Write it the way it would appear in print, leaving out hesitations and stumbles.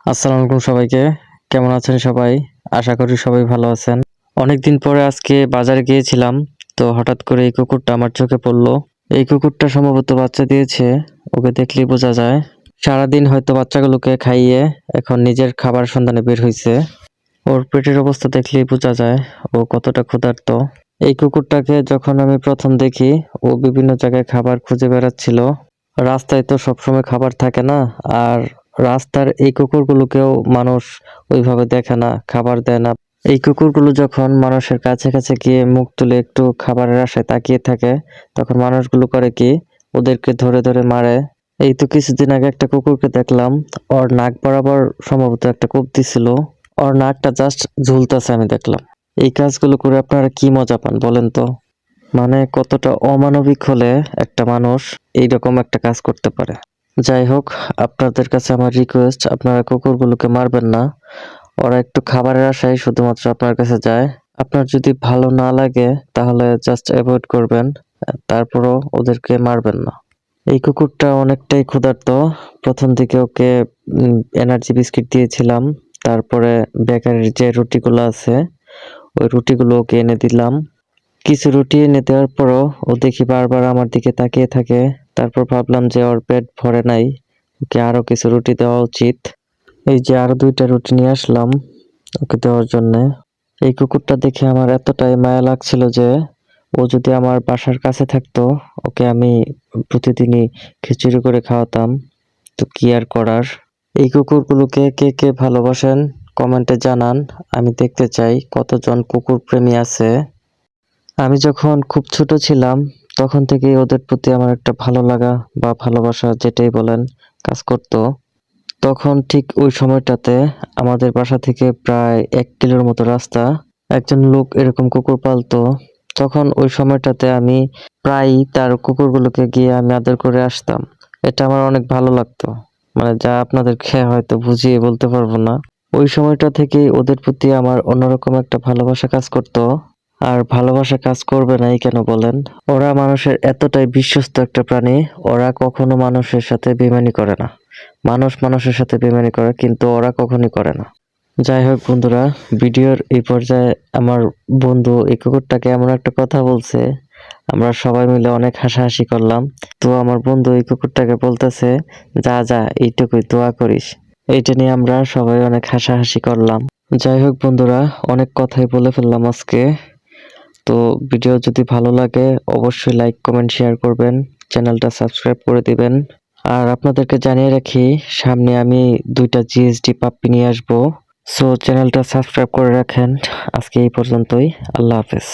আসসালামু আলাইকুম সবাইকে। কেমন আছেন সবাই? আশা করি সবাই ভালো আছেন। অনেকদিন পরে আজকে বাজারে গিয়েছিলাম। তো হঠাৎ করে এই কুকুরটা আমার চোখে পড়লো। এই কুকুরটা সম্ভবত বাচ্চা দিয়েছে। ওকে দেখলেই বোঝা যায়। সারাদিন হয়তো বাচ্চাগুলোকে খাইয়ে এখন নিজের খাবার সন্ধানে বের হইছে। ওর পেটের অবস্থা দেখলেই বোঝা যায় ও কতটা ক্ষুধার্ত। এই কুকুরটাকে যখন আমি প্রথম দেখি, ও বিভিন্ন জায়গায় খাবার খুঁজে বেড়াচ্ছিল। রাস্তায় তো সবসময় খাবার থাকে না, আর রাস্তার এই কুকুরগুলোকেও মানুষ ওইভাবে দেখে না, খাবার দেয় না। এই কুকুরগুলো যখন মানুষের কাছে কাছে গিয়ে মুখ তুলে একটু খাবারের আশায় তাকিয়ে থাকে, তখন মানুষগুলো করে কি, ওদেরকে ধরে ধরে মারে। এই তো কিছুদিন আগে একটা কুকুরকে দেখলাম, ওর নাক বরাবর সম্ভবত একটা কোপ দিছিল। ওর নাকটা জাস্ট ঝুলতেছে আমি দেখলাম। এই কাজগুলো করে আপনারা কি মজা পান বলেন তো? মানে কতটা অমানবিক হলে একটা মানুষ এইরকম একটা কাজ করতে পারে। যাই হোক, আপনাদের কাছে আমার রিকোয়েস্ট, আপনারা কুকুরগুলোকে মারবেন না। ওরা একটু খাবারের আশায় শুধুমাত্র আপনার কাছে যায়। আপনার যদি ভালো না লাগে তাহলে জাস্ট অ্যাভয়েড করবেন। তারপরও ওদেরকে মারবেন না। এই কুকুরটা অনেকটাই ক্ষুধার্ত। প্রথম দিকে ওকে এনার্জি বিস্কিট দিয়েছিলাম। তারপরে বেকারির যে রুটিগুলো আছে, ওই রুটিগুলো ওকে এনে দিলাম। কিছু রুটি এনে দেওয়ার পরও ও দেখি বারবার আমার দিকে তাকিয়ে থাকে। তারপর ভাবলাম যে ওর পেট ভরে নাই, ওকে আরো কিছু রুটি দেওয়া উচিত। এই যে আরো 2টা রুটি নিয়ে আসলাম ওকে দেওয়ার জন্যে। এই কুকুরটা দেখে আমার এতটাই মায়া লাগছিল যে ও যদি আমার বাসার কাছে থাকতো, ওকে আমি প্রতিদিনই খিচুড়ি করে খাওয়াতাম। তো কি আর করার। এই কুকুরগুলোকে কে কে ভালোবাসেন কমেন্টে জানান। আমি দেখতে চাই কতজন কুকুর প্রেমী আছে। আমি যখন খুব ছোট ছিলাম তখন থেকেই ওদের প্রতি আমার একটা ভালো লাগা বা ভালোবাসা যেটাই বলেন কাজ করতো। তখন ঠিক ওই সময়টাতে আমাদের বাসা থেকে প্রায় 1 কিলোর মতো রাস্তা একজন লোক এরকম কুকুর পালতো। তখন ওই সময়টাতে আমি প্রায়ই তার কুকুরগুলোকে গিয়ে আমি আদর করে আসতাম। এটা আমার অনেক ভালো লাগতো। মানে যা আপনাদেরকে হয়তো বুঝিয়ে বলতে পারবো না। ওই সময়টা থেকেই ওদের প্রতি আমার অন্যরকম একটা ভালোবাসা কাজ করতো। আর ভালোবাসা কাজ করবে নাই কেন বলেন? ওরা মানুষের এতটাই বিশ্বস্ত একটা প্রাণী, ওরা কখনো মানুষের সাথে বেইমানি করে না। মানুষ মানুষের সাথে বেইমানি করে, কিন্তু ওরা কখনোই করে না। যাই হোক বন্ধুরা, ভিডিওর এই পর্যায়ে আমার বন্ধু এই কুকুরটাকে এমন একটা কথা বলছে, আমরা সবাই মিলে অনেক হাসাহাসি করলাম। তো আমার বন্ধু এই কুকুরটাকে বলতেছে, যা যা এইটুকুই দোয়া করিস। এইটা নিয়ে আমরা সবাই অনেক হাসাহাসি করলাম। যাই হোক বন্ধুরা, অনেক কথাই বলে ফেললাম আজকে। তো ভিডিও যদি ভালো লাগে অবশ্যই লাইক কমেন্ট শেয়ার করবেন, চ্যানেলটা সাবস্ক্রাইব করে দিবেন। আর আপনাদেরকে জানিয়ে রাখি, সামনে আমি 2টা জিএসডি পাপ্পি নিয়ে আসবো। সো চ্যানেলটা সাবস্ক্রাইব করে রাখেন। আজকে এই পর্যন্তই। আল্লাহ হাফেজ।